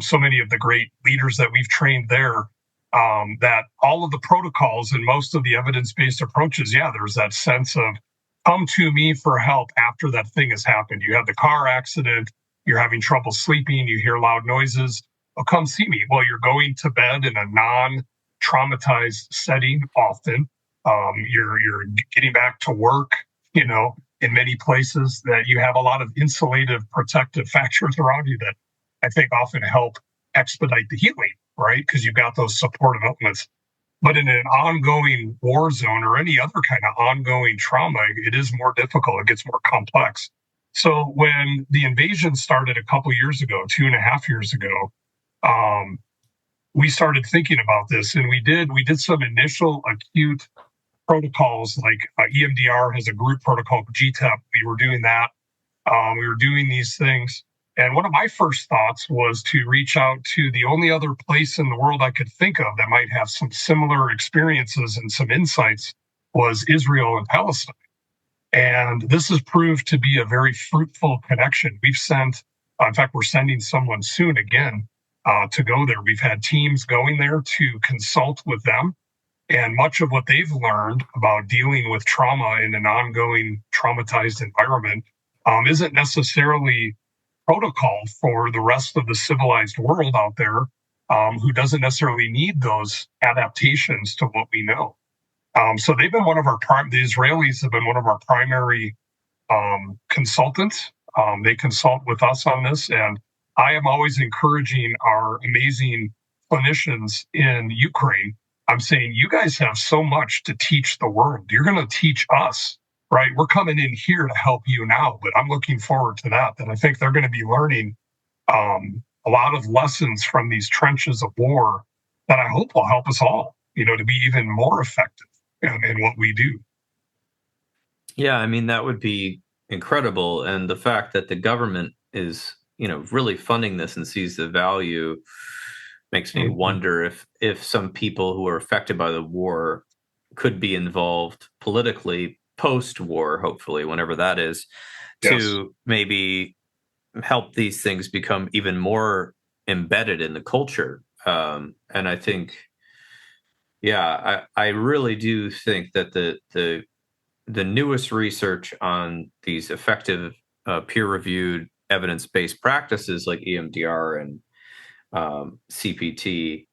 so many of the great leaders that we've trained there, that all of the protocols and most of the evidence-based approaches, there's that sense of come to me for help after that thing has happened. You have the car accident, you're having trouble sleeping, you hear loud noises. Oh, come see me. Well, you're going to bed in a non-traumatized setting often. You're getting back to work, in many places that you have a lot of insulative protective factors around you that I think often help expedite the healing, right? Because you've got those supportive elements. But in an ongoing war zone or any other kind of ongoing trauma, it is more difficult. It gets more complex. So when the invasion started a couple years ago, 2.5 years ago, we started thinking about this, and we did some initial acute protocols like EMDR has a group protocol, GTEP. We were doing that. We were doing these things. And one of my first thoughts was to reach out to the only other place in the world I could think of that might have some similar experiences and some insights was Israel and Palestine. And this has proved to be a very fruitful connection. We've sent, in fact, we're sending someone soon again to go there. We've had teams going there to consult with them. And much of what they've learned about dealing with trauma in an ongoing traumatized environment isn't necessarily protocol for the rest of the civilized world out there, who doesn't necessarily need those adaptations to what we know. So they've been the Israelis have been one of our primary consultants. They consult with us on this, and I am always encouraging our amazing clinicians in Ukraine. I'm saying, you guys have so much to teach the world. You're going to teach us, right? We're coming in here to help you now, but I'm looking forward to that. And I think they're going to be learning a lot of lessons from these trenches of war that I hope will help us all, to be even more effective in what we do. Yeah, that would be incredible. And the fact that the government is, really funding this and sees the value makes me wonder if some people who are affected by the war could be involved politically post-war, hopefully, whenever that is, to maybe help these things become even more embedded in the culture. And I think, I really do think that the newest research on these effective, peer-reviewed, evidence-based practices like EMDR and CPT,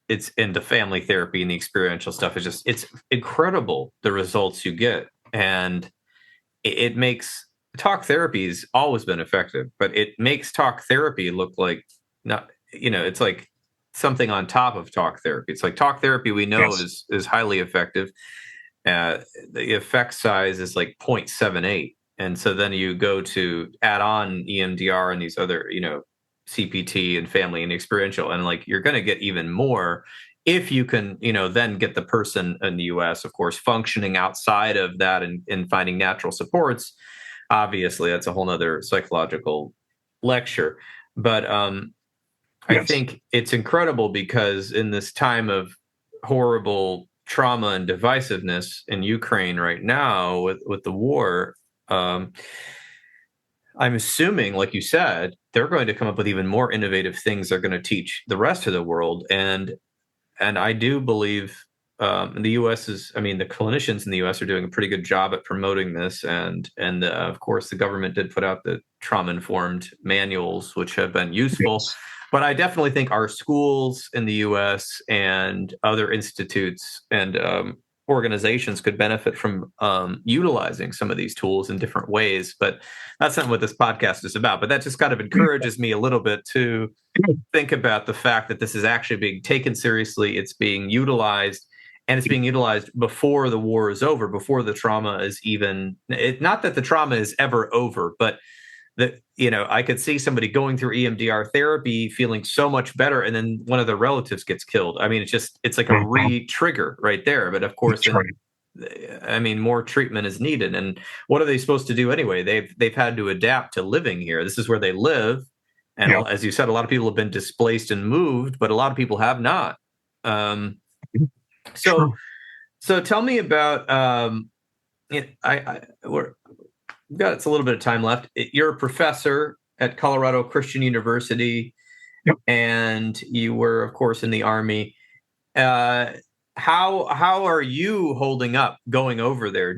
it's in the family therapy and the experiential stuff. It's incredible the results you get. And it makes talk therapy has always been effective, but it makes talk therapy look like not, it's like something on top of talk therapy. It's like talk therapy we know Yes. is highly effective. The effect size is like 0.78. And so then you go to add on EMDR and these other, CPT and family and experiential, and like you're going to get even more if you can, then get the person in the US, of course, functioning outside of that and finding natural supports. Obviously, that's a whole nother psychological lecture. But I Yes. think it's incredible because in this time of horrible trauma and divisiveness in Ukraine right now with the war, um, I'm assuming, like you said, they're going to come up with even more innovative things they're going to teach the rest of the world. And I do believe the U.S. the clinicians in the U.S. are doing a pretty good job at promoting this, and of course the government did put out the trauma-informed manuals, which have been useful. Yes. But I definitely think our schools in the U.S. and other institutes and organizations could benefit from utilizing some of these tools in different ways. But that's not what this podcast is about. But that just kind of encourages me a little bit to think about the fact that this is actually being taken seriously. It's being utilized, and it's being utilized before the war is over, before the trauma is even, not that the trauma is ever over, but that, I could see somebody going through EMDR therapy feeling so much better, and then one of their relatives gets killed. I mean, it's like a Mhm. re-trigger right there. But of course, That's then, right. more treatment is needed. And what are they supposed to do anyway? They've had to adapt to living here. This is where they live. And Yep. as you said, a lot of people have been displaced and moved, but a lot of people have not. Um, so, True. so tell me about. We've got it's a little bit of time left. You're a professor at Colorado Christian University, Yep. and you were, of course, in the Army. Uh, how are you holding up going over there?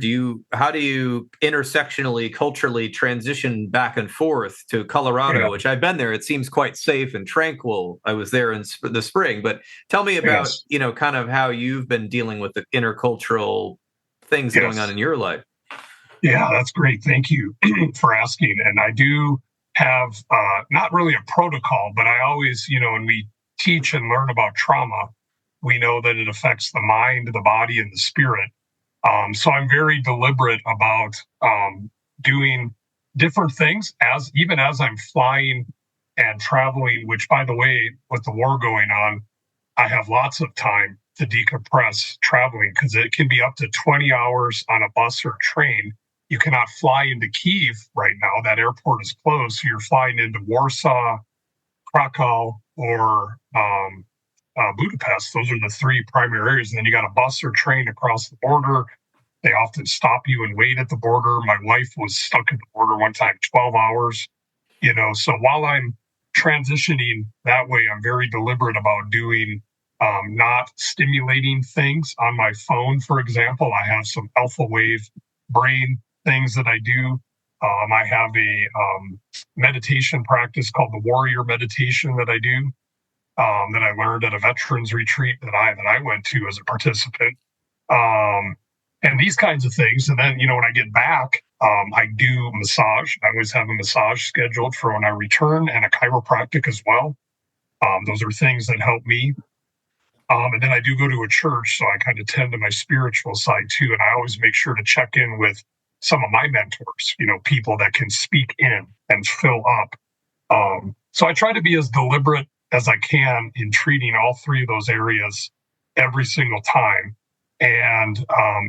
How do you intersectionally, culturally transition back and forth to Yeah. Colorado, which I've been there? It seems quite safe and tranquil. I was there in the spring, but tell me about, Yes. kind of how you've been dealing with the intercultural things going on Yes. in your life. Yeah, that's great. Thank you for asking. And I do have not really a protocol, but I always, when we teach and learn about trauma, we know that it affects the mind, the body, and the spirit. So I'm very deliberate about doing different things even as I'm flying and traveling, which, by the way, with the war going on, I have lots of time to decompress traveling because it can be up to 20 hours on a bus or train. You cannot fly into Kyiv right now. That airport is closed. So you're flying into Warsaw, Krakow, or Budapest. Those are the three primary areas. And then you got a bus or train across the border. They often stop you and wait at the border. My wife was stuck at the border one time, 12 hours. So while I'm transitioning that way, I'm very deliberate about doing not stimulating things on my phone. For example, I have some alpha wave brain things that I do. I have a meditation practice called the warrior meditation that I do, that I learned at a veterans retreat that I went to as a participant. Um, and these kinds of things. And then, when I get back, I do massage. I always have a massage scheduled for when I return, and a chiropractic as well. Those are things that help me. And then I do go to a church, so I kind of tend to my spiritual side too. And I always make sure to check in with some of my mentors, people that can speak in and fill up. So I try to be as deliberate as I can in treating all three of those areas every single time, and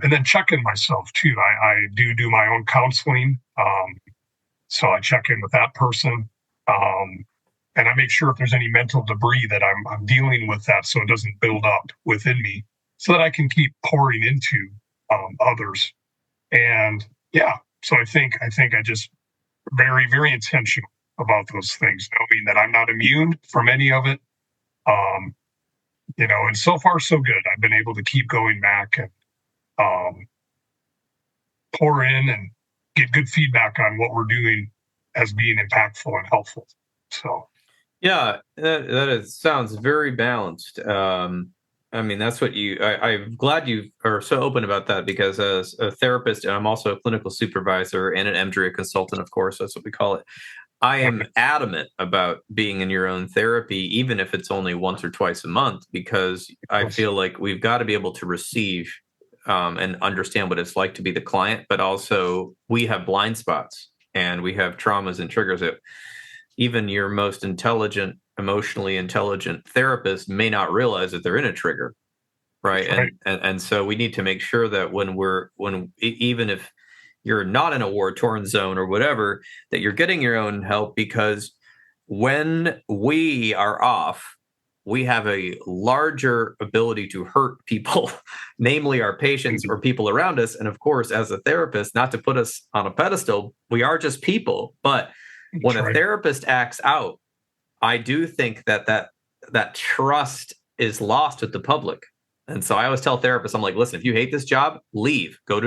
then checking myself too. I do my own counseling, so I check in with that person, and I make sure if there's any mental debris that I'm dealing with that, so it doesn't build up within me, so that I can keep pouring into others. And yeah, so I just very, very intentional about those things, knowing that I'm not immune from any of it. Um, and so far so good. I've been able to keep going back and um, pour in and get good feedback on what we're doing as being impactful and helpful. So Yeah, sounds very balanced. I mean, that's what I'm glad you are so open about that, because as a therapist, and I'm also a clinical supervisor and an EMDRIA consultant, of course, that's what we call it. I am adamant about being in your own therapy, even if it's only once or twice a month, because I Yes. feel like we've got to be able to receive and understand what it's like to be the client, but also we have blind spots and we have traumas and triggers that even your most intelligent, emotionally intelligent therapist may not realize that they're in a trigger, right? That's right. And so we need to make sure that even if you're not in a war torn zone or whatever, that you're getting your own help, because when we are off, we have a larger ability to hurt people, namely our patients or people around us. And of course, as a therapist, not to put us on a pedestal, we are just people. But when That's a right. therapist acts out, I do think that trust is lost with the public. And so I always tell therapists, I'm like, listen, if you hate this job, leave. Go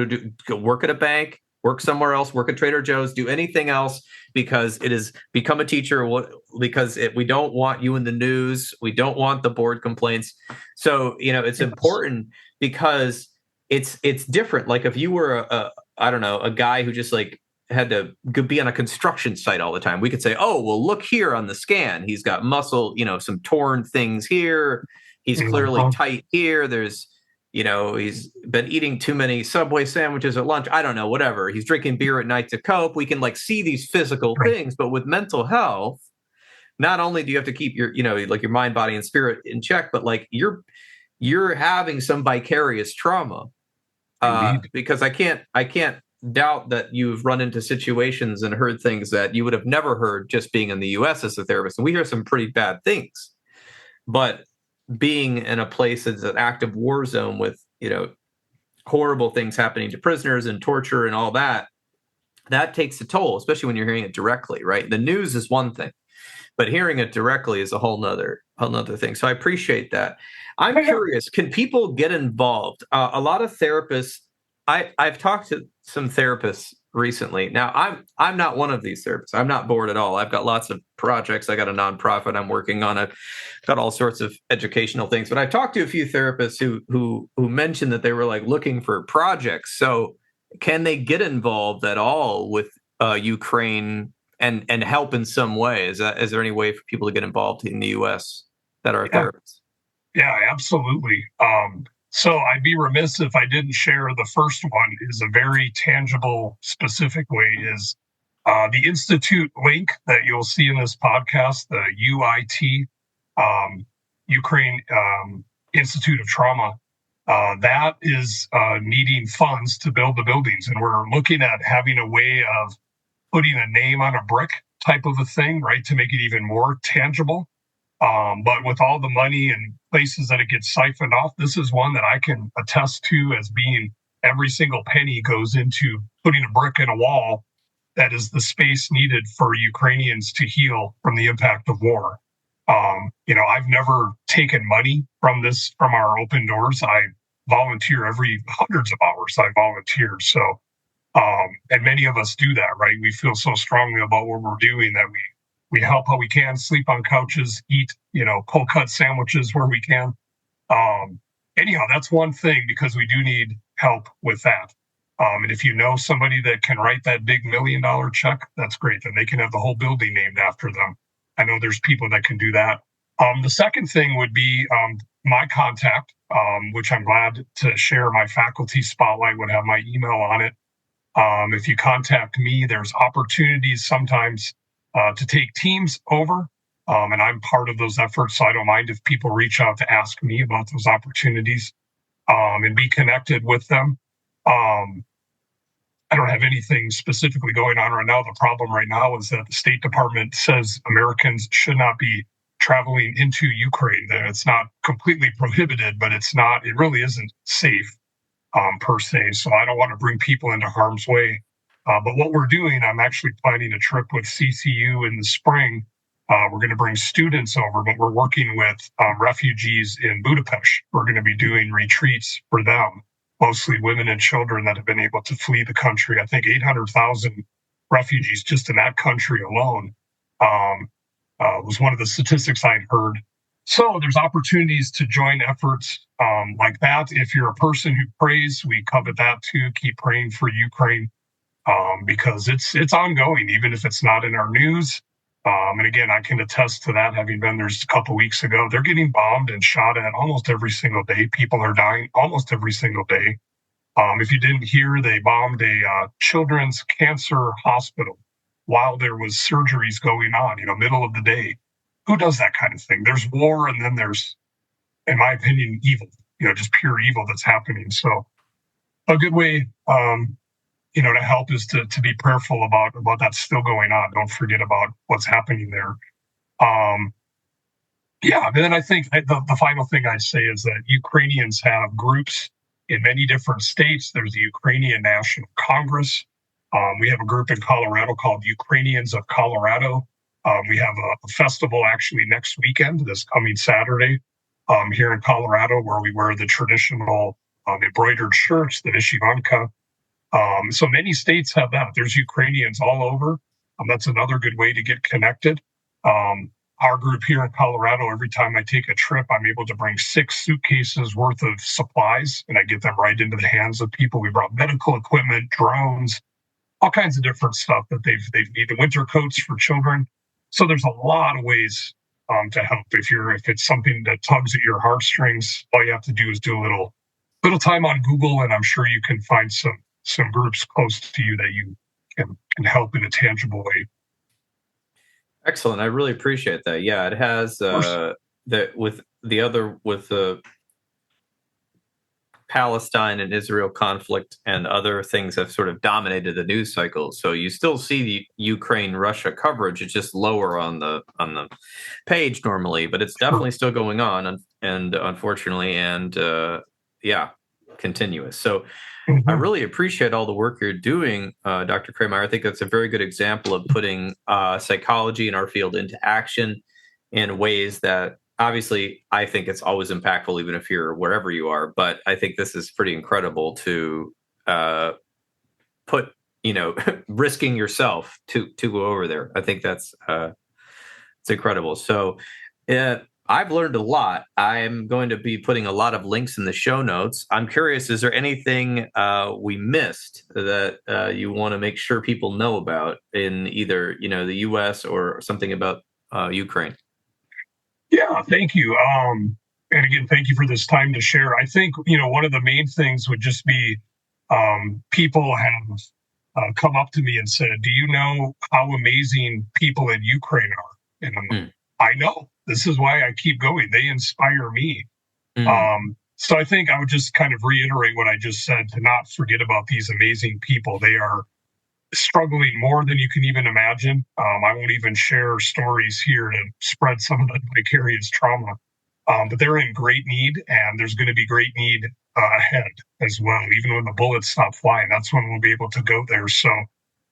work at a bank, work somewhere else, work at Trader Joe's, do anything else, because it is become a teacher. We don't want you in the news. We don't want the board complaints. So, it's Yes. important because it's different. Like if you were I don't know, a guy who just like had to be on a construction site all the time, we could say, oh, well, look here on the scan. He's got muscle, some torn things here. He's clearly Mhm. tight here. He's been eating too many Subway sandwiches at lunch. I don't know, whatever. He's drinking beer at night to cope. We can like see these physical Right. things, but with mental health, not only do you have to keep your, like your mind, body, and spirit in check, but like you're having some vicarious trauma, Indeed. because I can't doubt that you've run into situations and heard things that you would have never heard just being in the US as a therapist. And we hear some pretty bad things. But being in a place that's an active war zone with, horrible things happening to prisoners and torture and all that, that takes a toll, especially when you're hearing it directly, right? The news is one thing, but hearing it directly is a whole nother thing. So I appreciate that. I'm Yeah, yeah. curious, can people get involved? A lot of therapists, I've talked to some therapists recently. Now I'm not one of these therapists. I'm not bored at all. I've got lots of projects. I got a nonprofit I'm working on. I've got all sorts of educational things. But I've talked to a few therapists who mentioned that they were like looking for projects. So can they get involved at all with Ukraine and help in some way? Is there any way for people to get involved in the U.S. that are Yeah. therapists? Yeah, absolutely. So I'd be remiss if I didn't share the first one is a very tangible, specific way is the Institute link that you'll see in this podcast, the UIT, Ukraine Institute of Trauma. That is needing funds to build the buildings. And we're looking at having a way of putting a name on a brick type of a thing, right, to make it even more tangible. But with all the money and places that it gets siphoned off, this is one that I can attest to as being every single penny goes into putting a brick in a wall that is the space needed for Ukrainians to heal from the impact of war. I've never taken money from our open doors. I volunteer every hundreds of hours. I volunteer. So, and many of us do that, right? We feel so strongly about what we're doing that we help how we can, sleep on couches, eat, cold cut sandwiches where we can. Anyhow, that's one thing because we do need help with that. And if you know somebody that can write that big $1 million check, that's great. Then they can have the whole building named after them. I know there's people that can do that. The second thing would be my contact, which I'm glad to share. My faculty spotlight would have my email on it. If you contact me, there's opportunities sometimes to take teams over. And I'm part of those efforts. So I don't mind if people reach out to ask me about those opportunities and be connected with them. I don't have anything specifically going on right now. The problem right now is that the State Department says Americans should not be traveling into Ukraine. It's not completely prohibited, but it really isn't safe per se. So I don't want to bring people into harm's way. But what we're doing, I'm actually planning a trip with CCU in the spring. We're going to bring students over, but we're working with refugees in Budapest. We're going to be doing retreats for them, mostly women and children that have been able to flee the country. I think 800,000 refugees just in that country alone was one of the statistics I'd heard. So there's opportunities to join efforts like that. If you're a person who prays, we covet that too. Keep praying for Ukraine because it's ongoing, even if it's not in our news. And again, I can attest to that, having been there just a couple weeks ago. They're getting bombed and shot at almost every single day. People are dying almost every single day. If you didn't hear, they bombed a children's cancer hospital while there was surgeries going on, middle of the day. Who does that kind of thing? There's war, and then there's, in my opinion, evil, just pure evil that's happening. So a good way, to help is to be prayerful about that's still going on. Don't forget about what's happening there. And then I think the final thing I'd say is that Ukrainians have groups in many different states. There's the Ukrainian National Congress. We have a group in Colorado called Ukrainians of Colorado. We have a festival actually next weekend, this coming Saturday, here in Colorado, where we wear the traditional embroidered shirts, the vyshyvanka. So many states have that. There's Ukrainians all over. That's another good way to get connected. Our group here in Colorado, every time I take a trip, I'm able to bring 6 suitcases worth of supplies, and I get them right into the hands of people. We brought medical equipment, drones, all kinds of different stuff that they've needed, winter coats for children. So there's a lot of ways to help. If it's something that tugs at your heartstrings, all you have to do is do a little time on Google, and I'm sure you can find some groups close to you that you can help in a tangible way. Excellent. I really appreciate that. Yeah, it has with the Palestine and Israel conflict and other things have sort of dominated the news cycle. So you still see the Ukraine-Russia coverage. It's just lower on the page normally, but it's definitely still going on, and unfortunately, and continuous. So I really appreciate all the work you're doing, Dr. Kreimeyer. I think that's a very good example of putting psychology in our field into action in ways that, obviously, I think it's always impactful, even if you're wherever you are. But I think this is pretty incredible to put, risking yourself to go over there. I think that's it's incredible. So I've learned a lot. I'm going to be putting a lot of links in the show notes. I'm curious, is there anything we missed that you want to make sure people know about in either, the U.S. or something about Ukraine? Yeah, thank you. And again, thank you for this time to share. I think, one of the main things would just be people have come up to me and said, do you know how amazing people in Ukraine are? And I'm like, I know. This is why I keep going. They inspire me. So I think I would just kind of reiterate what I just said, to not forget about these amazing people. They are struggling more than you can even imagine. I won't even share stories here to spread some of the vicarious trauma, but they're in great need, and there's going to be great need ahead as well. Even when the bullets stop flying, that's when we'll be able to go there. So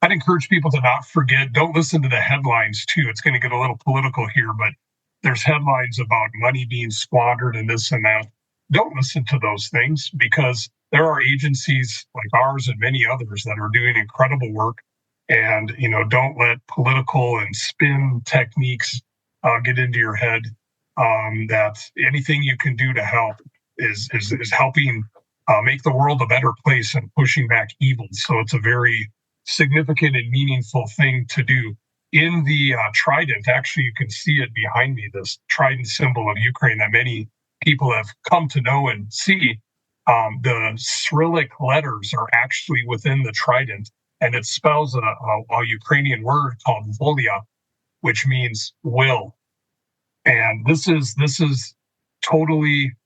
I'd encourage people to not forget. Don't listen to the headlines too. It's going to get a little political here, but there's headlines about money being squandered and this and that. Don't listen to those things, because there are agencies like ours and many others that are doing incredible work. And, don't let political and spin techniques get into your head. That anything you can do to help is helping make the world a better place and pushing back evil. So it's a very significant and meaningful thing to do. In the trident, actually, you can see it behind me, this trident symbol of Ukraine that many people have come to know and see. The Cyrillic letters are actually within the trident, and it spells a Ukrainian word called volia, which means will. And this is totally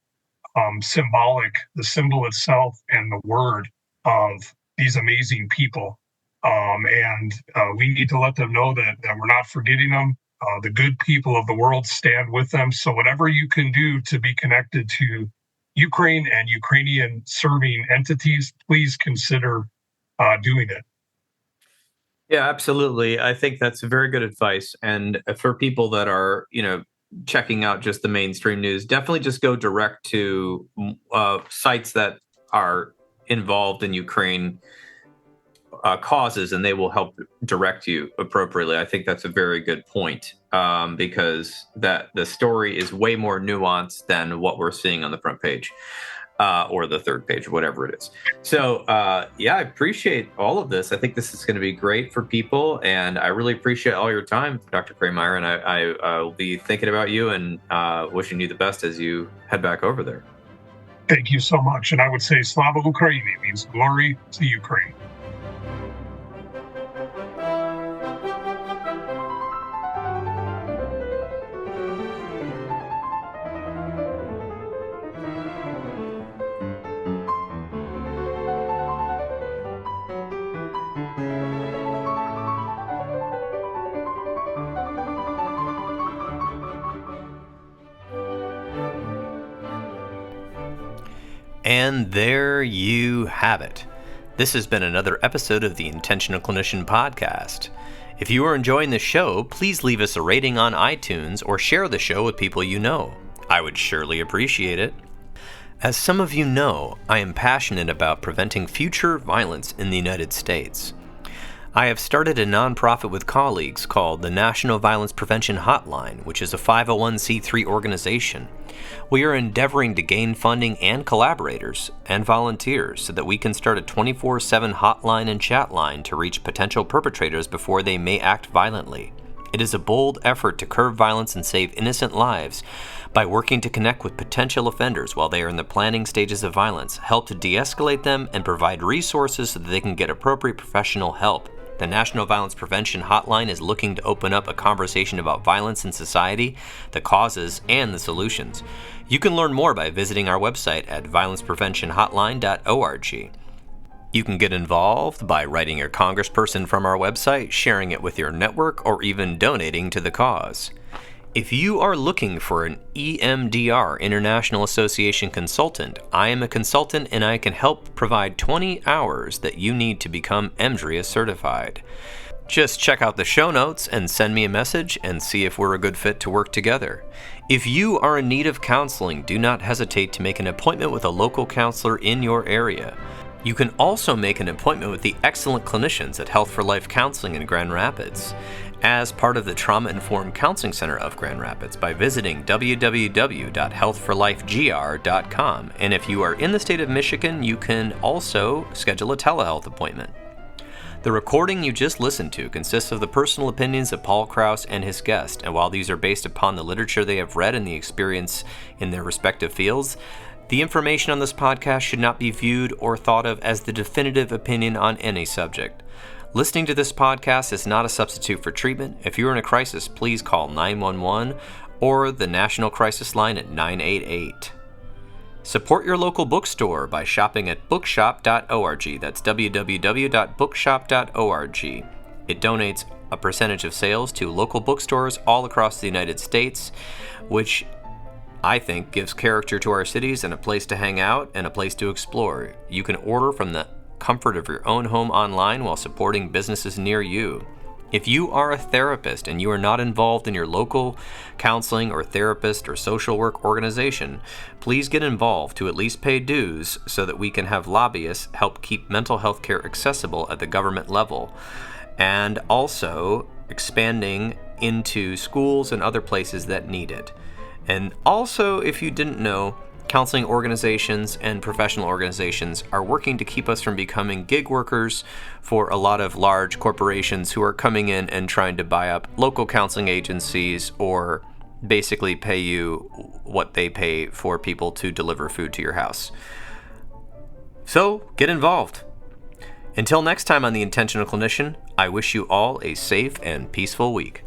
symbolic, the symbol itself and the word of these amazing people. And we need to let them know that we're not forgetting them. The good people of the world stand with them. So whatever you can do to be connected to Ukraine and Ukrainian serving entities, please consider doing it. Yeah, absolutely. I think that's very good advice. And for people that are, checking out just the mainstream news, definitely just go direct to sites that are involved in Ukraine, causes, and they will help direct you appropriately. I think that's a very good point, because that the story is way more nuanced than what we're seeing on the front page. Or the third page, whatever it is. So, yeah, I appreciate all of this. I think this is going to be great for people, and I really appreciate all your time, Dr. Kreimeyer, and I will be thinking about you and wishing you the best as you head back over there. Thank you so much. And I would say Slava Ukraini means glory to Ukraine. And there you have it. This has been another episode of the Intentional Clinician podcast. If you are enjoying the show, please leave us a rating on iTunes or share the show with people you know. I would surely appreciate it. As some of you know, I am passionate about preventing future violence in the United States. I have started a nonprofit with colleagues called the National Violence Prevention Hotline, which is a 501c3 organization. We are endeavoring to gain funding and collaborators and volunteers so that we can start a 24/7 hotline and chat line to reach potential perpetrators before they may act violently. It is a bold effort to curb violence and save innocent lives by working to connect with potential offenders while they are in the planning stages of violence, help to de-escalate them, and provide resources so that they can get appropriate professional help. The National Violence Prevention Hotline is looking to open up a conversation about violence in society, the causes, and the solutions. You can learn more by visiting our website at violencepreventionhotline.org. You can get involved by writing your congressperson from our website, sharing it with your network, or even donating to the cause. If you are looking for an EMDR International Association consultant, I am a consultant and I can help provide 20 hours that you need to become EMDRIA certified. Just check out the show notes and send me a message and see if we're a good fit to work together. If you are in need of counseling, do not hesitate to make an appointment with a local counselor in your area. You can also make an appointment with the excellent clinicians at Health for Life Counseling in Grand Rapids as part of the Trauma Informed Counseling Center of Grand Rapids by visiting www.healthforlifegr.com. And if you are in the state of Michigan, you can also schedule a telehealth appointment. The recording you just listened to consists of the personal opinions of Paul Krauss and his guest, and while these are based upon the literature they have read and the experience in their respective fields, the information on this podcast should not be viewed or thought of as the definitive opinion on any subject. Listening to this podcast is not a substitute for treatment. If you're in a crisis, please call 911 or the National Crisis Line at 988. Support your local bookstore by shopping at bookshop.org. That's www.bookshop.org. It donates a percentage of sales to local bookstores all across the United States, which I think gives character to our cities and a place to hang out and a place to explore. You can order from the comfort of your own home online while supporting businesses near you. If you are a therapist and you are not involved in your local counseling or therapist or social work organization, please get involved to at least pay dues so that we can have lobbyists help keep mental health care accessible at the government level, and also expanding into schools and other places that need it. And also, if you didn't know, counseling organizations and professional organizations are working to keep us from becoming gig workers for a lot of large corporations who are coming in and trying to buy up local counseling agencies or basically pay you what they pay for people to deliver food to your house. So, get involved. Until next time on The Intentional Clinician, I wish you all a safe and peaceful week.